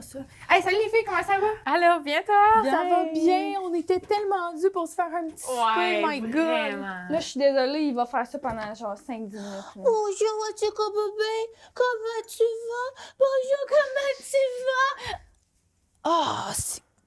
ça. Hey, salut les filles, comment ça va? Alors, bien toi? Ça va bien, on était tellement dû pour se faire un petit souper, my God! Là, je suis désolée, il va faire ça pendant genre 5-10 minutes. Là. Bonjour, Atiko bébé, comment tu vas? Bonjour, comment tu vas? Oh,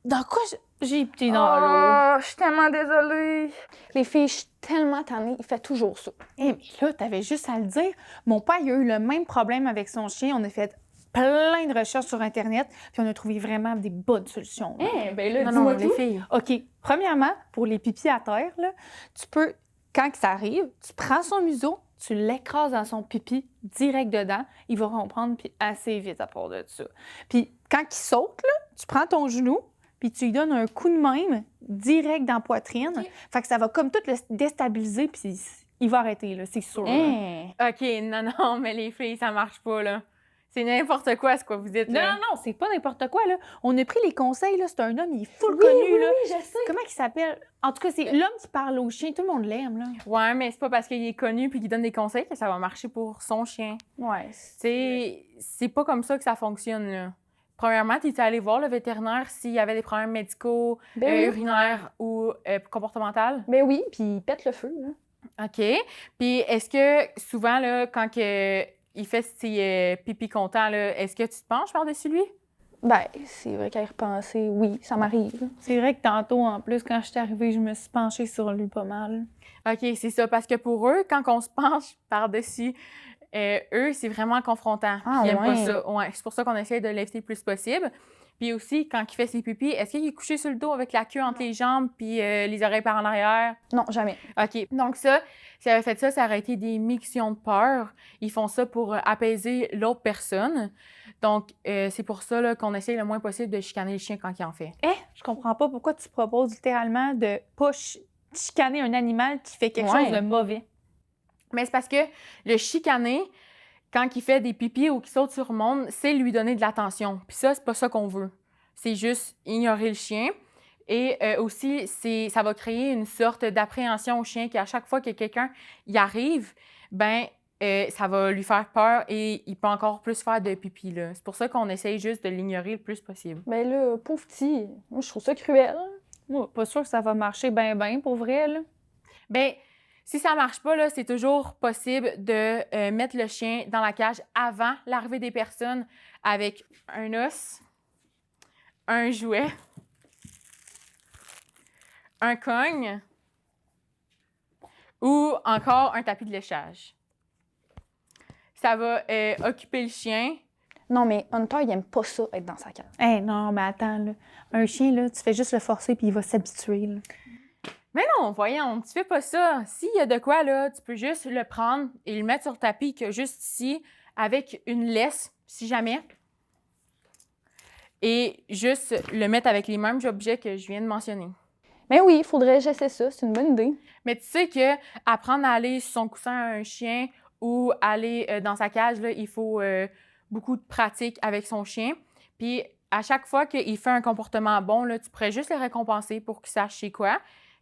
dans quoi j'ai petit dans l'eau? Oh, je suis tellement désolée. Les filles, je suis tellement tannée, il fait toujours ça. Eh, mais là, t'avais juste à le dire. Mon père, il a eu le même problème avec son chien. On a fait plein de recherches sur Internet, puis on a trouvé vraiment des bonnes solutions. Eh, ben là, non, dis-moi les tout. filles. OK. Premièrement, pour les pipis à terre, là, tu peux, quand ça arrive, tu prends son museau, tu l'écrases dans son pipi direct dedans. Il va reprendre puis assez vite à part de ça. Puis quand il saute, là, tu prends ton genou, puis tu lui donnes un coup de même direct dans la poitrine. Okay. Fait que ça va comme tout le déstabiliser, puis il va arrêter, là, c'est sûr. Hey. OK, non, mais les filles, ça marche pas, là. C'est n'importe quoi, ce que vous dites, là. Non, c'est pas n'importe quoi, là. On a pris les conseils, là. C'est un homme, il est full connu, là. Oui, je sais. Comment il s'appelle? En tout cas, c'est l'homme qui parle au chien. Tout le monde l'aime, là. Ouais, mais c'est pas parce qu'il est connu puis qu'il donne des conseils que ça va marcher pour son chien. Ouais. C'est pas comme ça que ça fonctionne, là. Premièrement, tu es allé voir le vétérinaire s'il y avait des problèmes médicaux, urinaires ou comportementaux? Ben oui, puis il pète le feu, là. OK. Puis est-ce que souvent, là, quand il fait ses pipis contents, là, est-ce que tu te penches par-dessus lui? Ben, c'est vrai qu'à y repenser, oui, ça m'arrive. C'est vrai que tantôt, en plus, quand je suis arrivée, je me suis penchée sur lui pas mal. OK, c'est ça. Parce que pour eux, quand on se penche par-dessus eux, c'est vraiment confrontant. Ah, ils n'aiment pas ça. Ouais, c'est pour ça qu'on essaie de l'éviter le plus possible. Puis aussi, quand il fait ses pipis, est-ce qu'il est couché sur le dos avec la queue entre les jambes puis les oreilles par en arrière? Non, jamais. OK. Donc ça, s'il avait fait ça, ça aurait été des mictions de peur. Ils font ça pour apaiser l'autre personne. Donc, c'est pour ça là, qu'on essaie le moins possible de chicaner le chien quand il en fait. Je comprends pas pourquoi tu proposes littéralement de pas chicaner un animal qui fait quelque chose de mauvais. Mais c'est parce que le chicaner, quand il fait des pipis ou qu'il saute sur le monde, c'est lui donner de l'attention. Puis ça, c'est pas ça qu'on veut. C'est juste ignorer le chien. Et aussi, ça va créer une sorte d'appréhension au chien qu'à chaque fois que quelqu'un y arrive, ça va lui faire peur et il peut encore plus faire de pipi, là. C'est pour ça qu'on essaye juste de l'ignorer le plus possible. Ben là, pauvre petit, moi, je trouve ça cruel. Moi, pas sûr que ça va marcher ben pour vrai, là. Ben, si ça marche pas, là, c'est toujours possible de mettre le chien dans la cage avant l'arrivée des personnes avec un os, un jouet, un cogne ou encore un tapis de léchage. Ça va occuper le chien. Non, mais Hunter, il aime pas ça, être dans sa cage. Hey, non, mais attends, là. Un chien, là, tu fais juste le forcer puis il va s'habituer, là. Mais non, voyons, tu fais pas ça. S'il y a de quoi, là, tu peux juste le prendre et le mettre sur le tapis que juste ici, avec une laisse, si jamais. Et juste le mettre avec les mêmes objets que je viens de mentionner. Mais oui, il faudrait que j'essaie ça, c'est une bonne idée. Mais tu sais que apprendre à aller sur son coussin à un chien ou aller dans sa cage, là, il faut beaucoup de pratique avec son chien. Puis à chaque fois qu'il fait un comportement bon, là, tu pourrais juste le récompenser pour qu'il sache c'est quoi.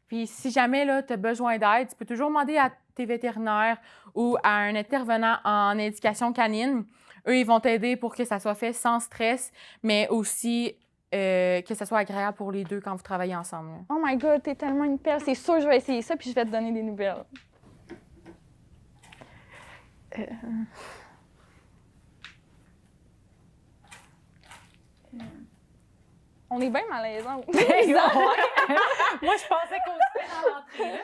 Puis si jamais tu as besoin d'aide, tu peux toujours demander à tes vétérinaires ou à un intervenant en éducation canine. Eux, ils vont t'aider pour que ça soit fait sans stress, mais aussi que ça soit agréable pour les deux quand vous travaillez ensemble. Là. Oh my God, t'es tellement une perle. C'est sûr que je vais essayer ça puis je vais te donner des nouvelles. On est bien malaisants. Moi, je pensais qu'on se fait dans l'entrée.